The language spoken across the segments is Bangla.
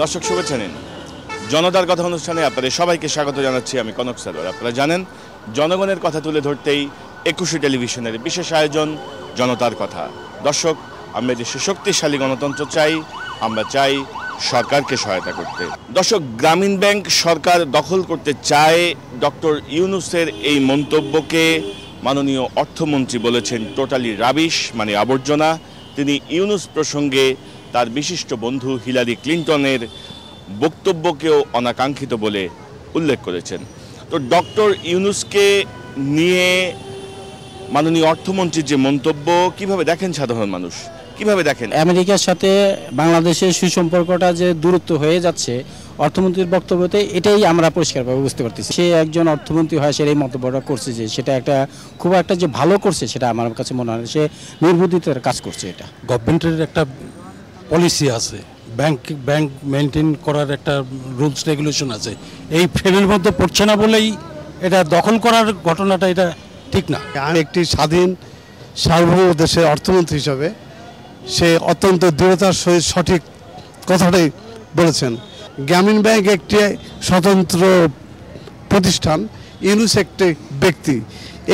দর্শক শুভেচ্ছা নিন। জনতার কথা অনুষ্ঠানে আপনাদের সবাইকে স্বাগত জানাচ্ছি। আমি কনক সারোয়ার। আপনারা জানেন জনগণের কথা তুলে ধরতেই একুশে টেলিভিশনের বিশেষ আয়োজন জনতার কথা। দর্শক, আমরা দেশে শক্তিশালী গণতন্ত্র চাই, আমরা চাই সরকারকে সহায়তা করতে। দর্শক, গ্রামীণ ব্যাংক সরকার দখল করতে চায়, ডক্টর ইউনূসের এই মন্তব্যকে মাননীয় অর্থমন্ত্রী বলেছেন টোটালি রাবিশ, মানে আবর্জনা। তিনি ইউনূস প্রসঙ্গে তার বিশিষ্ট বন্ধু হিলারি ক্লিন্টনের বক্তব্যকেও অনাকাঙ্ক্ষিত বলে উল্লেখ করেছেন। তো ডক্টর ইউনূসকে নিয়ে মাননীয় অর্থমন্ত্রীর যে মন্তব্য, কিভাবে দেখেন সাধারণ মানুষ, কিভাবে দেখেন? আমেরিকার সাথে বাংলাদেশের সুসম্পর্কটা যে দূরত্ব হয়ে যাচ্ছে অর্থমন্ত্রীর বক্তব্যতে, এটাই আমরা পরিষ্কারভাবে বুঝতে পারতেছি। সে একজন অর্থমন্ত্রী হয়, সে এই মন্তব্যটা করছে যে সেটা একটা খুব একটা যে ভালো করছে সেটা আমার কাছে মনে হয় সে নির্বুদ্ধিতার কাজ করছে। এটা গভর্নমেন্টের একটা পলিসি আছে, ব্যাংক মেনটেন করার একটা রুলস রেগুলেশন আছে, এই ফ্রেমের মধ্যে পড়ছে না বলেই এটা দখল করার ঘটনাটা এটা ঠিক না। একটি স্বাধীন সার্বভৌম দেশের অর্থমন্ত্রী হিসাবে সে অত্যন্ত দৃঢ়তার সহিত সঠিক কথাটাই বলেছেন। গ্রামীণ ব্যাংক একটি স্বতন্ত্র প্রতিষ্ঠান, ইউনূস একটি ব্যক্তি।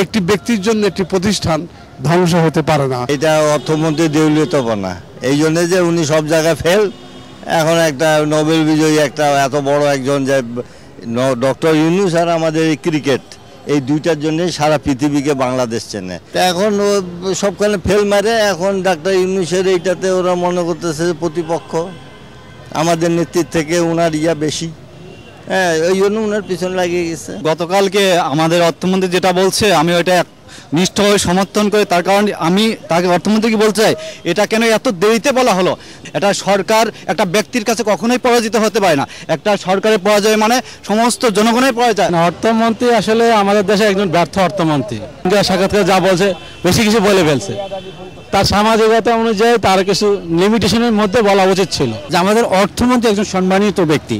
একটি ব্যক্তির জন্য একটি প্রতিষ্ঠান ধ্বংস হতে পারে না। এটা অর্থমন্ত্রী দেউলিয়তপনা, এই জন্য যে উনি সব জায়গায় ফেল। এখন একটা নোবেল বিজয়ী একটা এত বড় একজন যে ডক্টর ইউনূস আর আমাদের এই ক্রিকেট, এই দুইটার জন্যে সারা পৃথিবীকে বাংলাদেশ চেনে। এখন সবখানে ফেল মারে। এখন ডাক্তার ইউনূসের এইটাতে ওরা মনে করতেছে প্রতিপক্ষ, আমাদের নেতৃত্ব থেকে ওনার বেশি। হ্যাঁ, ওই জন্য ওনার পিছনে লাগিয়ে গেছে। গতকালকে আমাদের অর্থমন্ত্রী যেটা বলছে আমি ওইটা নিষ্ঠভাবে সমর্থন করে, তার কারণ আমি তাকে অর্থমন্ত্রীকে বলতে চাই এটা কেন এত দেরিতে বলা হলো। এটা সরকার একটা ব্যক্তির কাছে কখনোই পরাজিত হতে পারে না। একটা সরকারের পরাজয় মানে সমস্ত জনগণের পরাজয়। অর্থমন্ত্রী আসলে আমাদের দেশে একজন ব্যর্থ অর্থমন্ত্রী। সাক্ষাৎকার যা বলছে বেশি কিছু বলে ফেলছে। তার সামাজিকতা অনুযায়ী তার কিছু লিমিটেশনের মধ্যে বলা উচিত ছিল। যে আমাদের অর্থমন্ত্রী একজন সম্মানিত ব্যক্তি,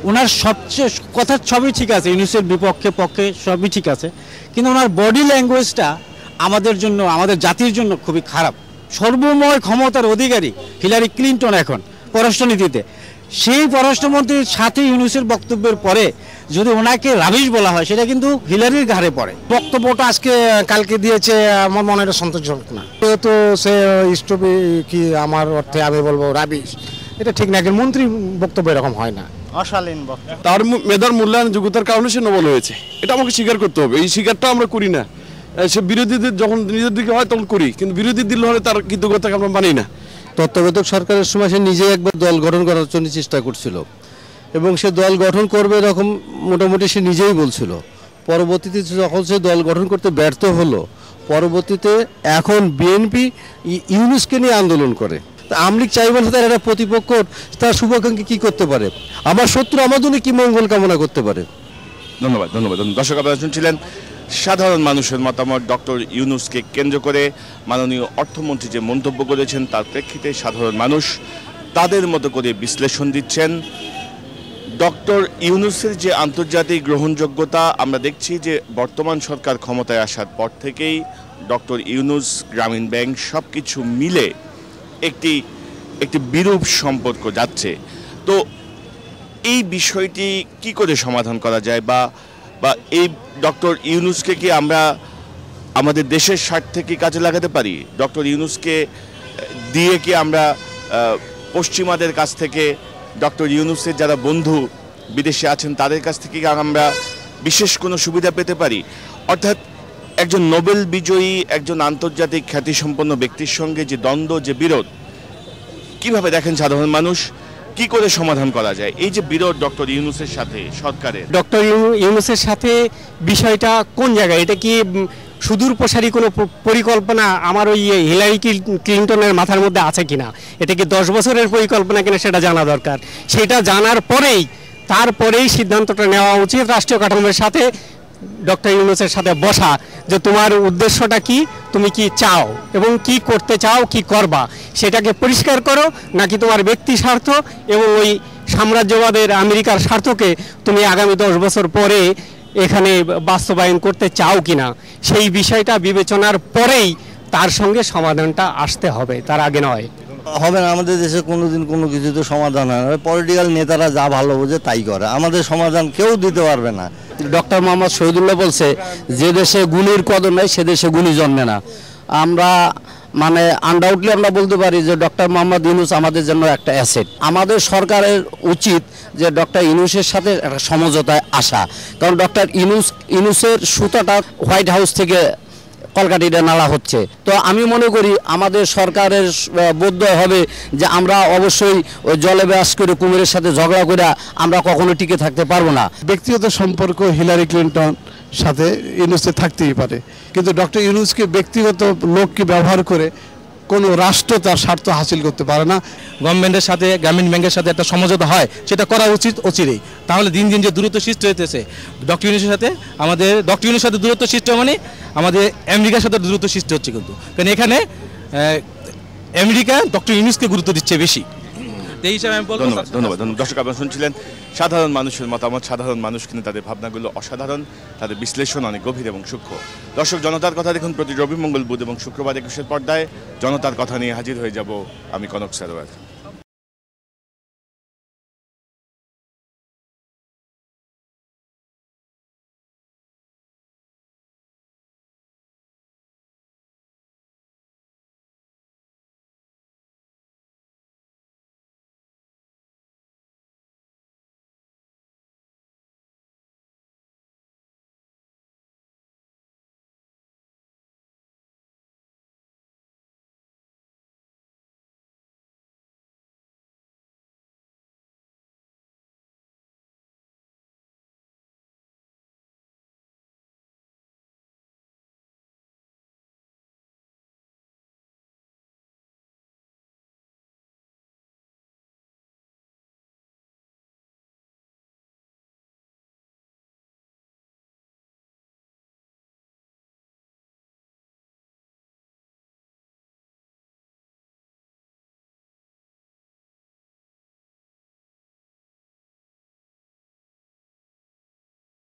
ওনার সবচেয়ে কথা সবই ঠিক আছে, ইউনূসের বিপক্ষে পক্ষে সবই ঠিক আছে, কিন্তু ওনার বডি ল্যাঙ্গুয়েজটা আমাদের জন্য, আমাদের জাতির জন্য খুবই খারাপ। সর্বময় ক্ষমতার অধিকারী হিলারি ক্লিন্টন এখন পররাষ্ট্রনীতিতে, সেই পররাষ্ট্রমন্ত্রীর সাথে ইউনূসের বক্তব্যের পরে যদি ওনাকে রাবিশ বলা হয় সেটা কিন্তু হিলারির ঘাড়ে পড়ে। বক্তব্যটা কালকে দিয়েছে, আমার মনে হয় সন্তোষজনক না। তো সে স্টপি কি আমার অর্থে আমি বলবো রাবিশ, এটা ঠিক না। একজন মন্ত্রী বক্তব্য এরকম হয় না, অশালীন বক্তব্য। তার মেধার মূল্যায়ন যোগ্যতার কারণে সে নোবেল হয়েছে, এটা আমাকে স্বীকার করতে হবে। এই স্বীকারটা আমরা করি না। সে বিরোধীদের যখন নিজের দিকে হয় তখন করি, কিন্তু বিরোধী দিল হলে তার কৃতজ্ঞতাকে আমরা মানি না। তত্ত্বাবধায়ক সরকারের সময় সে নিজে একবার দল গঠন করার জন্য চেষ্টা করছিল এবং সে দল গঠন করবে এরকম মোটামুটি সে নিজেই বলছিল। পরবর্তীতে যখন সে দল গঠন করতে ব্যর্থ হলো, পরবর্তীতে এখন বিএনপি ইউনূসকে নিয়ে আন্দোলন করে। আমলিগ চাইবে না তার একটা প্রতিপক্ষ তার শুভাকাঙ্ক্ষী কী করতে পারে, আমার শত্রু আমার জন্য কী মঙ্গল কামনা করতে পারে। ধন্যবাদ। দর্শক, আপনারা শুনছিলেন সাধারণ মানুষের মতামত। ডক্টর ইউনূসকে কেন্দ্র করে মাননীয় অর্থমন্ত্রী যে মন্তব্য করেছেন তার প্রেক্ষিতে সাধারণ মানুষ তাদের মতো করে বিশ্লেষণ দিচ্ছেন। ডক্টর ইউনূসের যে আন্তর্জাতিক গ্রহণযোগ্যতা, আমরা দেখছি যে বর্তমান সরকার ক্ষমতায় আসার পর থেকেই ডক্টর ইউনূস, গ্রামীণ ব্যাংক সব কিছু মিলে একটি বিরূপ সম্পর্ক যাচ্ছে। তো এই বিষয়টি কি করে সমাধান করা যায়, বা এই ডক্টর ইউনূসকে কি আমরা আমাদের দেশের স্বার্থে কি কাজে লাগাতে পারি? ডক্টর ইউনূসকে দিয়ে কি আমরা পশ্চিমাদের কাছ থেকে, ডক্টর ইউনূসের যারা বন্ধু বিদেশে আছেন তাদের কাছ থেকে আমরা বিশেষ কোনো সুবিধা পেতে পারি? অর্থাৎ একজন নোবেল বিজয়ী, একজন আন্তর্জাতিক খ্যাতিসম্পন্ন ব্যক্তির সঙ্গে যে দ্বন্দ্ব, যে বিরোধ, কিভাবে দেখেন সাধারণ মানুষ? কি করে সমাধান করা যায় এই যে বিরোধ ডক্টর ইউনূসের সাথে সরকারের? ডক্টর ইউনূসের সাথে বিষয়টা কোন জায়গায়? এটা কি সুদূর প্রসারী কোনো পরিকল্পনা আমার ওই হিলারি ক্লিন্টনের মাথার মধ্যে আছে কিনা? এটা কি 10 বছরের পরিকল্পনা কিনা সেটা জানা দরকার। সেটা জানার তারপরেই সিদ্ধান্তটা নেওয়া উচিত। রাষ্ট্রীয় কাঠামোর সাথে ডক্টর ইউনূসের সাথে বসা, যে তোমার উদ্দেশ্যটা কি, তুমি কি চাও এবং কি করতে চাও, কি করবা, সেটাকে পরিষ্কার করো, নাকি তোমার ব্যক্তি স্বার্থ এবং ওই সাম্রাজ্যবাদের আমেরিকার স্বার্থকে তুমি আগামী 10 বছর পরে এখানে বাস্তবায়ন করতে চাও কিনা, সেই বিষয়টা বিবেচনার পরেই তার সঙ্গে সমাধানটা আসতে হবে, তার আগে নয়। হবে না। আমাদের দেশে কোনোদিন কোনো কিছু তো সমাধান হয় না, পলিটিক্যাল নেতারা যা ভালো বোঝে তাই করে, আমাদের সমাধান কেউ দিতে পারবে না। ডক্টর মোহাম্মদ শহীদুল্লাহ বলছে যে দেশে গুণীর কদর নাই সে দেশে গুণী জন্মে না। আমরা মানে আনডাউটলি আমরা বলতে পারি যে ডক্টর মোহাম্মদ ইউনূস আমাদের জন্য একটা অ্যাসেট। আমাদের সরকারের উচিত যে ডক্টর ইউনূসের সাথে একটা সমঝোতায় আসা, কারণ ডক্টর ইউনূসের সুতাটা হোয়াইট হাউস থেকে কলকাটিতে নাড়া হচ্ছে। তো আমি মনে করি আমাদের সরকারের বোধ হবে যে আমরা অবশ্যই ওই জলে ব্যাস করে কুমিরের সাথে ঝগড়া করে আমরা কখনো টিকে থাকতে পারবো না। ব্যক্তিগত সম্পর্ক হিলারি ক্লিন্টন সাথে ইউনূসের থাকতেই পারে, কিন্তু ডক্টর ইউনূসকে ব্যক্তিগত লোককে ব্যবহার করে কোনো রাষ্ট্র তার স্বার্থ হাসিল করতে পারে না। গভর্নমেন্টের সাথে গ্রামীণ ব্যাংকের সাথে একটা সমঝোতা হয়, সেটা করা উচিত অচিরেই। তাহলে দিন দিন যে দূরত্ব সৃষ্টি হইতেছে ডক্টর ইউনূসের সাথে, আমাদের ডক্টর ইউনূসের সাথে দূরত্ব সৃষ্টি মানে আমাদের আমেরিকার সাথে দূরত্ব সৃষ্টি হচ্ছে, কিন্তু কারণ এখানে আমেরিকা ডক্টর ইউনূসকে গুরুত্ব দিচ্ছে বেশি। এই হিসাবে আমি বলবো। ধন্যবাদ। দর্শক, আপনারা শুনছিলেন সাধারণ মানুষের মতামত। সাধারণ মানুষ কিন্তু তাদের ভাবনাগুলো অসাধারণ, তাদের বিশ্লেষণ অনেক গভীর এবং সূক্ষ্ম। দর্শক, জনতার কথা দেখুন প্রতি রবি, মঙ্গল, বুধ এবং শুক্রবার 21-এর পর্দায়। জনতার কথা নিয়ে হাজির হয়ে যাব আমি কনক সারোয়ার।